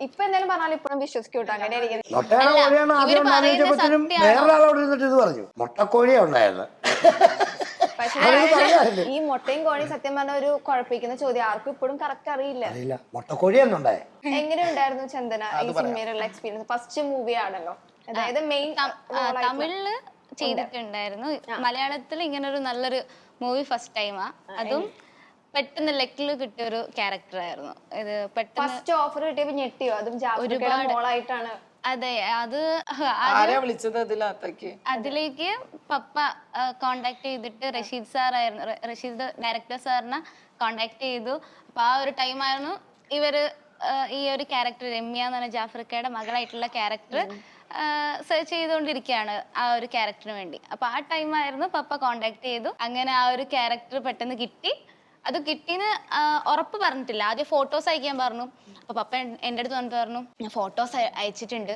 ഇപ്പൊ എന്തായാലും പറഞ്ഞാലും ഇപ്പോഴും വിശ്വസിക്കൂട്ടോ അങ്ങനെ മുട്ടയുടെ കോഴിയാണ് ആദ്യം ആലോചിച്ചപ്പോഴത്തേനും വേറൊരാളോട് ഇരുന്നിട്ട് ഇത് പറഞ്ഞു മുട്ടക്കോഴിയാ ഉണ്ടായത്. പക്ഷെ ഈ മുട്ടയും കോഴിയും സത്യം പറഞ്ഞ ഒരു കുഴപ്പിക്കുന്ന ചോദ്യം ആർക്കും ഇപ്പോഴും കറക്റ്റ് അറിയില്ല. മുട്ടക്കോഴിയാണുണ്ടായ എങ്ങനെ ഉണ്ടായിരുന്നു ചന്ദന ഈ സിനിമയിലുള്ള എക്സ്പീരിയൻസ്? ഫസ്റ്റ് മൂവി ആണല്ലോ, അതായത് മെയിൻ തമിഴില് ചെയ്തിട്ടുണ്ടായിരുന്നു. മലയാളത്തിൽ ഇങ്ങനെ ഒരു നല്ലൊരു മൂവി ഫസ്റ്റ് ടൈമാ. അതും പെട്ടെന്ന് ലക്കില് കിട്ടിയ ഒരു ക്യാരക്ടർ ആയിരുന്നു ഇത്. ഫസ്റ്റ് ഓഫർ കിട്ടിയപ്പോ ഞെട്ടിയോ? അതും മോളായിട്ടാണ്. അതെ, അത് അതിലേക്ക് പപ്പ കോണ്ടാക്ട് ചെയ്തിട്ട് റഷീദ് ഡയറക്ടർ സാറിനെ കോണ്ടാക്ട് ചെയ്തു. അപ്പൊ ആ ഒരു ടൈമായിരുന്നു ഇവര് ഈ ഒരു ക്യാരക്ടർ രമ്യ എന്ന് പറഞ്ഞ ജാഫ്രിക്കയുടെ മകളായിട്ടുള്ള ക്യാരക്ടർ സെർച്ച് ചെയ്തുകൊണ്ടിരിക്കുകയാണ് ആ ഒരു ക്യാരക്ടറിന് വേണ്ടി. അപ്പൊ ആ ടൈമായിരുന്നു പപ്പ കോണ്ടാക്ട് ചെയ്തു. അങ്ങനെ ആ ഒരു ക്യാരക്ടർ പെട്ടെന്ന് കിട്ടി. അത് കിട്ടിന്ന് ഉറപ്പ് പറഞ്ഞിട്ടില്ല. ആദ്യം ഫോട്ടോസ് അയക്കാൻ പറഞ്ഞു. അപ്പൊ പപ്പ എൻ്റെ അടുത്ത് വന്നിട്ട് പറഞ്ഞു, ഞാൻ ഫോട്ടോസ് അയച്ചിട്ടുണ്ട്,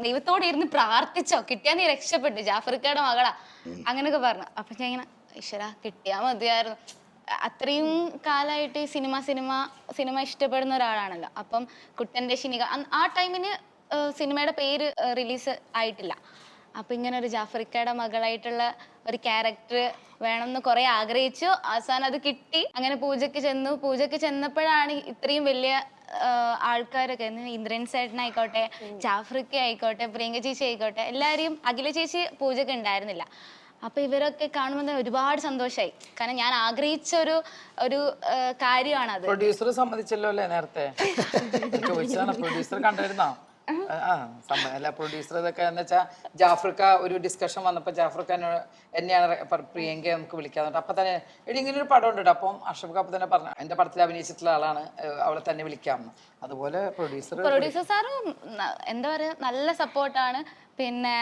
ദൈവത്തോട് ഇരുന്ന് പ്രാർത്ഥിച്ചോ, കിട്ടിയാ നീ രക്ഷപ്പെട്ടു, ജാഫ്രിക്കയുടെ മകളാ, അങ്ങനെയൊക്കെ പറഞ്ഞു. അപ്പൊ ഞാൻ ഇങ്ങനെ ഈശ്വരാ കിട്ടിയാ മതിയായിരുന്നു. അത്രയും കാലമായിട്ട് ഈ സിനിമ ഇഷ്ടപ്പെടുന്ന ഒരാളാണല്ലോ. അപ്പം കുട്ടൻ്റെ ശിനിക ആ ടൈമിന് സിനിമയുടെ പേര് റിലീസ് ആയിട്ടില്ല. അപ്പൊ ഇങ്ങനെ ഒരു ജാഫ്രിക്കയുടെ മകളായിട്ടുള്ള ഒരു ക്യാരക്ടർ വേണമെന്ന് കുറെ ആഗ്രഹിച്ചു. അവസാനം അത് കിട്ടി. അങ്ങനെ പൂജയ്ക്ക് ചെന്നപ്പോഴാണ് ഇത്രയും വലിയ ആൾക്കാരൊക്കെ, ഇന്ദ്രൻ സേട്ടനായിക്കോട്ടെ, ജാഫ്രിക്ക ആയിക്കോട്ടെ, പ്രിയങ്ക ചേച്ചി ആയിക്കോട്ടെ, എല്ലാവരെയും, അഖില ചേച്ചി പൂജയ്ക്ക് ഉണ്ടായിരുന്നില്ല. അപ്പൊ ഇവരൊക്കെ കാണുമ്പോൾ ഒരുപാട് സന്തോഷമായി. കാരണം ഞാൻ ആഗ്രഹിച്ച ഒരു കാര്യമാണത്. പ്രൊഡ്യൂസർ സമ്മതിച്ചല്ലോ അല്ലേ നേരത്തെ? പ്രൊഡ്യൂസർ കണ്ടിരുന്നോ? അല്ല പ്രൊഡ്യൂസർ ഇതൊക്കെ എന്ന് വെച്ചാൽ ജാഫ്രിക്ക ഒരു ഡിസ്കഷൻ വന്നപ്പോൾ ജാഫ്രിക്ക എന്നെയാണ് പ്രിയങ്ക നമുക്ക് വിളിക്കാറുണ്ട്. അപ്പൊ തന്നെ എടി ഇങ്ങനെ ഒരു പടം ഉണ്ട്, അപ്പം അഷറഫ് അപ്പൊ തന്നെ പറഞ്ഞു എന്റെ പടത്തിൽ അഭിനയിച്ചിട്ടുള്ള ആളാണ്, അവളെ തന്നെ വിളിക്കാമെന്ന്. അതുപോലെ പ്രൊഡ്യൂസർ സാറും എന്താ പറയാ നല്ല സപ്പോർട്ടാണ്. പിന്നെ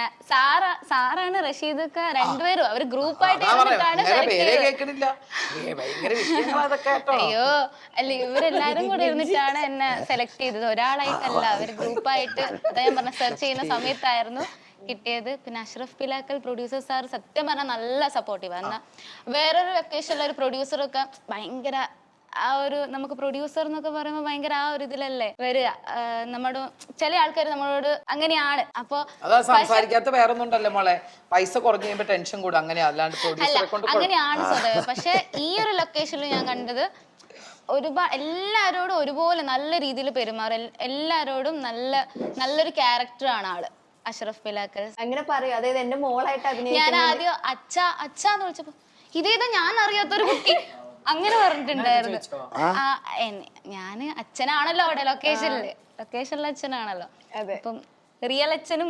സാറാണ് റഷീദൊക്കെ രണ്ടുപേരും അവര് ഗ്രൂപ്പായിട്ട് അയ്യോ അല്ല ഇവരെല്ലാരും കൂടെ ഇരുന്നിട്ടാണ് എന്നെ സെലക്ട് ചെയ്തത്, ഒരാളായിട്ടല്ല. അവര് ഗ്രൂപ്പായിട്ട്, അതാ ഞാൻ പറഞ്ഞ സെർച്ച് ചെയ്യുന്ന സമയത്തായിരുന്നു കിട്ടിയത്. പിന്നെ അഷ്റഫ് പിലാക്കൽ പ്രൊഡ്യൂസർ സാർ സത്യം പറഞ്ഞാൽ നല്ല സപ്പോർട്ടീവ്. എന്നാൽ വേറൊരു ലൊക്കേഷനിലെ ഒരു പ്രൊഡ്യൂസറൊക്കെ ഭയങ്കര ആ ഒരു, നമുക്ക് പ്രൊഡ്യൂസർ എന്നൊക്കെ പറയുമ്പോൾ ഭയങ്കര ആ ഒരു ഇതിലല്ലേ വരിക. നമ്മുടെ ചില ആൾക്കാർ നമ്മളോട് അങ്ങനെയാണ്. അപ്പൊ സംസാരിക്കാത്ത വേറൊന്നും ഉണ്ടല്ലോ മോളെ, പൈസ കുറഞ്ഞു കഴിയുമ്പോ ടെൻഷൻ കൂടും, അങ്ങനെയാണ് സ്വതവേ. പക്ഷെ ഈ ഒരു ലൊക്കേഷനിൽ ഞാൻ കണ്ടത് എല്ലാരോടും ഒരുപോലെ നല്ല രീതിയിൽ പെരുമാറും. എല്ലാരോടും നല്ലൊരു ക്യാരക്ടറാണ് ആള് അഷ്റഫ് പിലാക്കൽ. അങ്ങനെ പറയൂ, അതായത് എന്റെ മോളായിട്ട് ഞാൻ ആദ്യം അച്ഛാന്ന് വിളിച്ചപ്പോ ഇതേതാ ഞാൻ അറിയാത്തൊരു കുട്ടി അങ്ങനെ പറഞ്ഞിട്ടുണ്ടായിരുന്നു. ഞാന് അച്ഛനാണല്ലോ അവിടെ ലൊക്കേഷനിലെ അച്ഛനാണല്ലോ. അപ്പം റിയൽ അച്ഛനും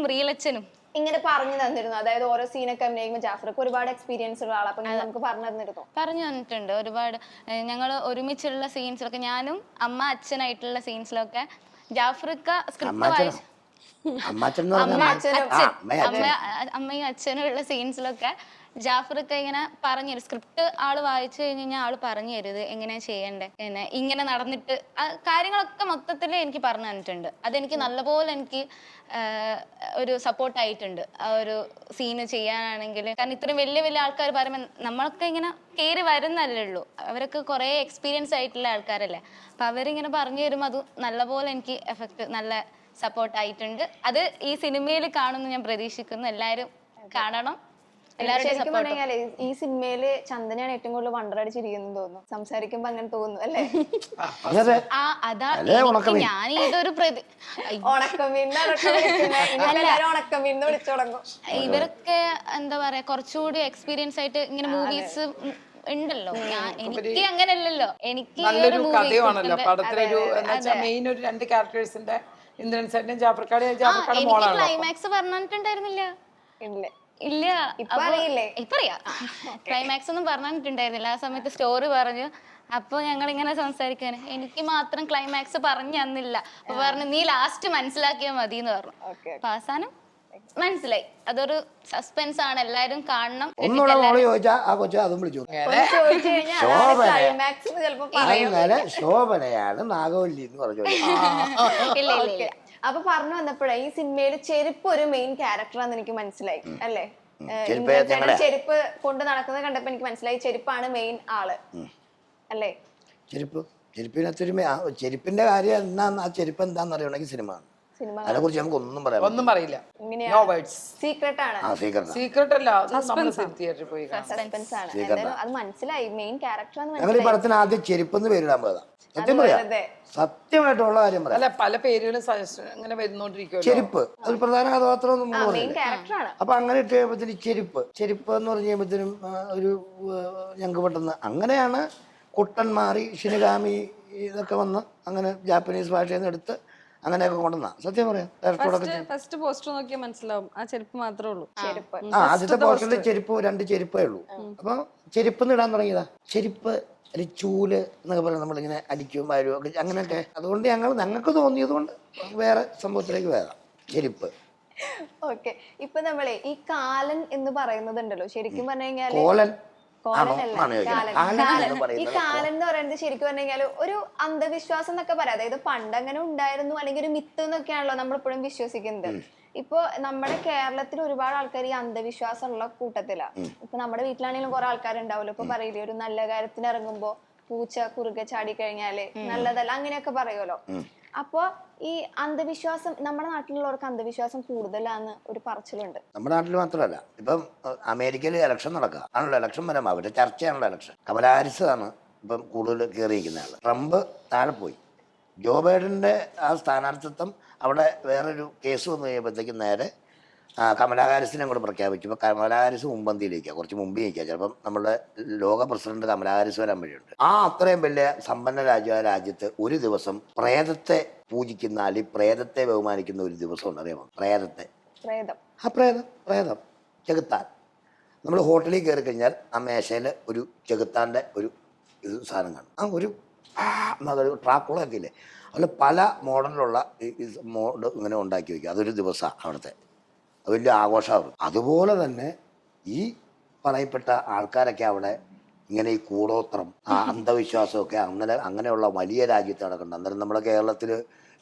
ഇങ്ങനെ പറഞ്ഞു തന്നിരുന്നു. അതായത് ഓരോ സീനൊക്കെ അഭിനയിക്കുമ്പോൾ ജാഫ്രിക്ക് ഒരുപാട് എക്സ്പീരിയൻസ് ഉള്ള ആളാണ്. അപ്പൊ നമുക്ക് പറഞ്ഞു തന്നിട്ടുണ്ട് ഒരുപാട്. ഞങ്ങൾ ഒരുമിച്ചുള്ള സീൻസിലൊക്കെ, ഞാനും അമ്മ അച്ഛനായിട്ടുള്ള സീൻസിലൊക്കെ ജാഫ്രിക്ക സ്ക്രിപ്റ്റ് വായിച്ചു, അമ്മയും അച്ഛനും ഉള്ള സീൻസിലൊക്കെ ജാഫ്രിക്ക ഇങ്ങനെ പറഞ്ഞു, സ്ക്രിപ്റ്റ് ആള് വായിച്ചു കഴിഞ്ഞാൽ ആള് പറഞ്ഞു തരുത് എങ്ങനെയാ ചെയ്യണ്ടേ, ഇങ്ങനെ നടന്നിട്ട് കാര്യങ്ങളൊക്കെ മൊത്തത്തിൽ എനിക്ക് പറഞ്ഞു തന്നിട്ടുണ്ട്. അതെനിക്ക് നല്ലപോലെ എനിക്ക് ഒരു സപ്പോർട്ടായിട്ടുണ്ട് ആ ഒരു സീന് ചെയ്യാനാണെങ്കിൽ. കാരണം ഇത്രയും വലിയ വലിയ ആൾക്കാർ പറയുമ്പോൾ നമ്മളൊക്കെ ഇങ്ങനെ കയറി വരുന്നല്ലേ ഉള്ളൂ, അവരൊക്കെ കുറേ എക്സ്പീരിയൻസ് ആയിട്ടുള്ള ആൾക്കാരല്ലേ. അപ്പൊ അവരിങ്ങനെ പറഞ്ഞു തരുമ്പോൾ അത് നല്ലപോലെ എനിക്ക് നല്ല സപ്പോർട്ടായിട്ടുണ്ട്. അത് ഈ സിനിമയിൽ കാണുമെന്ന് ഞാൻ പ്രതീക്ഷിക്കുന്നു. എല്ലാവരും കാണണം. ഈ സിനിമയില് ചന്ദനയാണ് ഏറ്റവും കൂടുതൽ വണ്ടറടിച്ചിരിക്കുന്നു തോന്നുന്നു. സംസാരിക്കുമ്പോ അങ്ങനെ തോന്നുന്നു അല്ലേ? ഞാൻ ഇതൊരു ഇവരൊക്കെ എന്താ പറയാ കുറച്ചുകൂടി എക്സ്പീരിയൻസ് ആയിട്ട് ഇങ്ങനെ മൂവീസ് ഉണ്ടല്ലോ. എനിക്ക് അങ്ങനെയല്ലല്ലോ. എനിക്ക് ക്ലൈമാക്സ് പറഞ്ഞിട്ടുണ്ടായിരുന്നില്ല. ഇല്ല, ക്ലൈമാക്സ് ഒന്നും പറഞ്ഞിട്ടുണ്ടായിരുന്നില്ല. ആ സമയത്ത് സ്റ്റോറി പറഞ്ഞു. അപ്പൊ ഞങ്ങൾ ഇങ്ങനെ സംസാരിക്കാൻ, എനിക്ക് മാത്രം ക്ലൈമാക്സ് പറഞ്ഞു തന്നില്ല. അപ്പൊ പറഞ്ഞു നീ ലാസ്റ്റ് മനസ്സിലാക്കിയാൽ മതി എന്ന് പറഞ്ഞു. അപ്പൊ അവസാനം മനസ്സിലായി. അതൊരു സസ്പെൻസ് ആണ്, എല്ലാരും കാണണം. ശോഭനയാണ് നാഗവല്ലി എന്ന് പറഞ്ഞു. ഇല്ല അപ്പൊ പറഞ്ഞു വന്നപ്പോഴേ ഈ സിനിമയിൽ ചെരുപ്പ് ഒരു മെയിൻ ക്യാരക്ടറാന്ന് എനിക്ക് മനസ്സിലായി അല്ലേ? ചെരുപ്പ് കൊണ്ട് നടക്കുന്നത് കണ്ടപ്പോ എനിക്ക് മനസ്സിലായി ചെരുപ്പാണ് മെയിൻ ആള് അല്ലേ? ചെരുപ്പ് ചെരുപ്പിനൊത്തൊരുമ ചെരുപ്പിന്റെ കാര്യം എന്താന്ന്, ആ ചെരുപ്പ് എന്താന്ന് അറിയണമെങ്കിൽ സിനിമ ആണ്. സിനിമ അതിനെ കുറിച്ച് നമുക്ക് ഒന്നും പറയാം. ഒന്നും പറയില്ല. ഇങ്ങനെയാണ്. No words. സീക്രട്ട് ആണ്. ആ സീക്രട്ട് സീക്രട്ട് അല്ല, നമ്മൾ തിയേറ്ററിൽ പോയി കാണാം. സസ്പെൻസ് ആണ്. എന്തായാലും അത് മനസ്സിലായി, മെയിൻ ക്യാരക്ടർ ആണെന്ന് ഞങ്ങൾ ഈ പടത്തിന് ആദ്യം ചെരുപ്പെന്ന് പേരിടാൻ പോയതാ. സത്യം പറയാം, അതെ. സത്യമായിട്ടുള്ള കാര്യം പറയാം. അല്ല, പല പേരുകളും ഇങ്ങനെ വരുന്നോണ്ടിരിക്കുമല്ലോ. ചെരുപ്പ് ഒരു പ്രധാന കഥാപാത്രം ഒന്നും മെയിൻ പറഞ്ഞില്ല. ക്യാരക്ടർ ആണ്. അപ്പൊ അങ്ങനെ ഇട്ട് കഴിയുമ്പോഴത്തേന് ചെരുപ്പ് എന്ന് പറഞ്ഞു കഴിയുമ്പോഴത്തേനും ഒരു ഞങ്ങൾക്ക് പെട്ടെന്ന് അങ്ങനെയാണ് കുട്ടൻ മാറി ഷിനിഗാമി ഇതൊക്കെ വന്ന് അങ്ങനെ ജാപ്പനീസ് ഭാഷയിൽ നിന്ന് എടുത്ത് അങ്ങനെയൊക്കെ കൊണ്ടുവന്ന. സത്യം പറയാം, ഫസ്റ്റ് പോസ്റ്റർ നോക്കിയാൽ മനസ്സിലാവും ആ ചെരുപ്പ് മാത്രമേ ഉള്ളൂ. ചെരുപ്പ്. ആദ്യത്തെ പോസ്റ്ററിൽ ചെരുപ്പ് 2 ചെരുപ്പേ ഉള്ളൂ. അപ്പൊ ചെരുപ്പ് ഇടാൻ തുടങ്ങിയതാ. ചെരുപ്പ് അല്ലെങ്കിൽ ചൂല് എന്നൊക്കെ പറയാം, നമ്മളിങ്ങനെ അടിക്കും വരും ഒക്കെ അങ്ങനെയൊക്കെ. അതുകൊണ്ട് ഞങ്ങൾക്ക് തോന്നിയത് കൊണ്ട് വേറെ സംഭവത്തിലേക്ക് വരാം. ചെരുപ്പ്. ഓക്കെ, ഇപ്പൊ നമ്മളെ ഈ കാലൻ എന്ന് പറയുന്നതുണ്ടല്ലോ, ശരിക്കും പറഞ്ഞു കഴിഞ്ഞാല് കോലൻ കോലനല്ല, കാലൻ. ഈ പറയുന്നത് കാലൻ എന്ന് പറയുന്നത് ശരിക്കും പറഞ്ഞു കഴിഞ്ഞാൽ ഒരു അന്ധവിശ്വാസം എന്നൊക്കെ പറയാം. അതായത് പണ്ട് അങ്ങനെ ഉണ്ടായിരുന്നു, അല്ലെങ്കിൽ ഒരു മിത്ത് എന്നൊക്കെയാണല്ലോ നമ്മളിപ്പോഴും വിശ്വസിക്കുന്നത്. ഇപ്പൊ നമ്മുടെ കേരളത്തിൽ ഒരുപാട് ആൾക്കാർ ഈ അന്ധവിശ്വാസം ഉള്ള കൂട്ടത്തിലാ. ഇപ്പൊ നമ്മുടെ വീട്ടിലാണെങ്കിലും കുറെ ആൾക്കാരുണ്ടാവുമല്ലോ, ഇപ്പൊ പറയില്ലേ ഒരു നല്ല കാര്യത്തിന് ഇറങ്ങുമ്പോ പൂച്ച കുറുകെ ചാടി കഴിഞ്ഞാല് നല്ലതല്ല, അങ്ങനെയൊക്കെ പറയുമല്ലോ. അപ്പൊ ഈ അന്ധവിശ്വാസം നമ്മുടെ നാട്ടിലുള്ളവർക്ക് അന്ധവിശ്വാസം കൂടുതലാന്ന് ഒരു പറച്ചിലുണ്ട്. നമ്മുടെ നാട്ടിൽ മാത്രമല്ല, ഇപ്പം അമേരിക്കയിൽ ഇലക്ഷൻ നടക്കുക ആണല്ലോ. ഇലക്ഷൻ വരാം, അവരുടെ ചർച്ചയാണല്ലോ ഇലക്ഷൻ. കമലാ ഹാരിസ് ആണ് ഇപ്പം കൂടുതൽ കയറിയിരിക്കുന്ന ആള്. ട്രംപ് താഴെ പോയി. ജോ ബൈഡന്റെ ആ സ്ഥാനാർത്ഥിത്വം അവിടെ വേറൊരു കേസ് വന്നു കഴിയുമ്പോഴത്തേക്കും നേരെ കമലാ ഹാരിസിനെ കൂടെ പ്രഖ്യാപിച്ചു. ഇപ്പോൾ കമലാ ഹാരിസ് മുമ്പന്തിയിലേക്കാണ്, കുറച്ച് മുമ്പ് നിൽക്കുക. ചിലപ്പം നമ്മുടെ ലോക പ്രസിഡന്റ് കമലാ ഹാരിസ് വരാൻ വഴിയുണ്ട്. അത്രയും വലിയ സമ്പന്ന രാജ്യത്ത് ഒരു ദിവസം പ്രേതത്തെ പൂജിക്കുന്ന അല്ലെങ്കിൽ പ്രേതത്തെ ബഹുമാനിക്കുന്ന ഒരു ദിവസമുണ്ട്, അറിയാമോ? പ്രേതത്തെ. പ്രേതം ചെകുത്താൻ. നമ്മൾ ഹോട്ടലിൽ കയറി കഴിഞ്ഞാൽ ആ മേശയിൽ ഒരു ചെകുത്താൻ്റെ ഒരു സാധനം കാണും. ആ ഒരു ട്രാക്കുളൊക്കെ ഇല്ലേ, അതിൽ പല മോഡലിലുള്ള മോഡ് ഇങ്ങനെ ഉണ്ടാക്കി വയ്ക്കും. അതൊരു ദിവസമാണ് അവിടുത്തെ വലിയ ആഘോഷമാണ്. അതുപോലെ തന്നെ ഈ പറയപ്പെട്ട ആൾക്കാരൊക്കെ അവിടെ ഇങ്ങനെ ഈ കൂടോത്രം അന്ധവിശ്വാസമൊക്കെ അങ്ങനെയുള്ള വലിയ രാജ്യത്ത് നടക്കുന്നുണ്ട്. അന്നേരം നമ്മുടെ കേരളത്തിൽ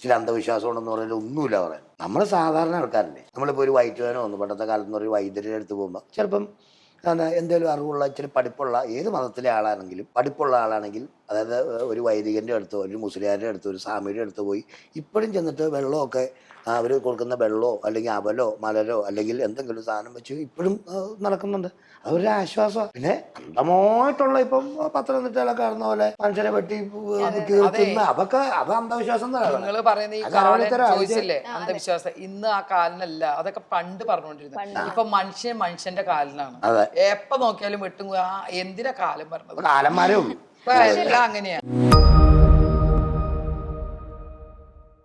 ചില അന്ധവിശ്വാസം ഉണ്ടെന്ന് പറഞ്ഞാൽ ഒന്നുമില്ല പറയാൻ. നമ്മൾ സാധാരണ ആൾക്കാരല്ലേ. നമ്മളിപ്പോൾ ഒരു വൈറ്റുവേനോ ഒന്ന് പണ്ടത്തെ കാലത്ത് നിന്ന് ഒരു വൈദ്യരുടെ അടുത്ത് പോകുമ്പോൾ ചിലപ്പം എന്തെങ്കിലും അറിവുള്ള ഇച്ചിരി പഠിപ്പുള്ള ഏത് മതത്തിലെ ആളാണെങ്കിലും പഠിപ്പുള്ള ആളാണെങ്കിൽ, അതായത് ഒരു വൈദികൻ്റെ അടുത്തോ ഒരു മുസ്ലിയാരുടെ അടുത്തോ ഒരു സ്വാമിയുടെ അടുത്ത് പോയി ഇപ്പോഴും ചെന്നിട്ട് വെള്ളമൊക്കെ അവർ കൊടുക്കുന്ന വെള്ളമോ അല്ലെങ്കിൽ അവലോ മലരോ അല്ലെങ്കിൽ എന്തെങ്കിലും സാധനം വെച്ച് ഇപ്പോഴും നടക്കുന്നുണ്ട്. അതൊരു ആശ്വാസമാണ്. പിന്നെ അന്ധമായിട്ടുള്ള ഇപ്പം പത്തനംതിട്ടയിലൊക്കെ കാണുന്ന പോലെ മനുഷ്യരെ വെട്ടി കീർത്തുന്ന അതൊക്കെ അത് അന്ധവിശ്വാസം നിങ്ങൾ പറയുന്ന ഈ കാലല്ലേ അന്ധവിശ്വാസം. ഇന്ന് ആ കാലനല്ല, അതൊക്കെ പണ്ട് പറഞ്ഞുകൊണ്ടിരുന്നത്. ഇപ്പൊ മനുഷ്യന്റെ കാലനാണ്. എപ്പോ നോക്കിയാലും വെട്ടും. എന്തിനാ കാലം പറഞ്ഞത്? കാലന്മാരേ ഉള്ളൂ. എല്ലാം അങ്ങനെയാ.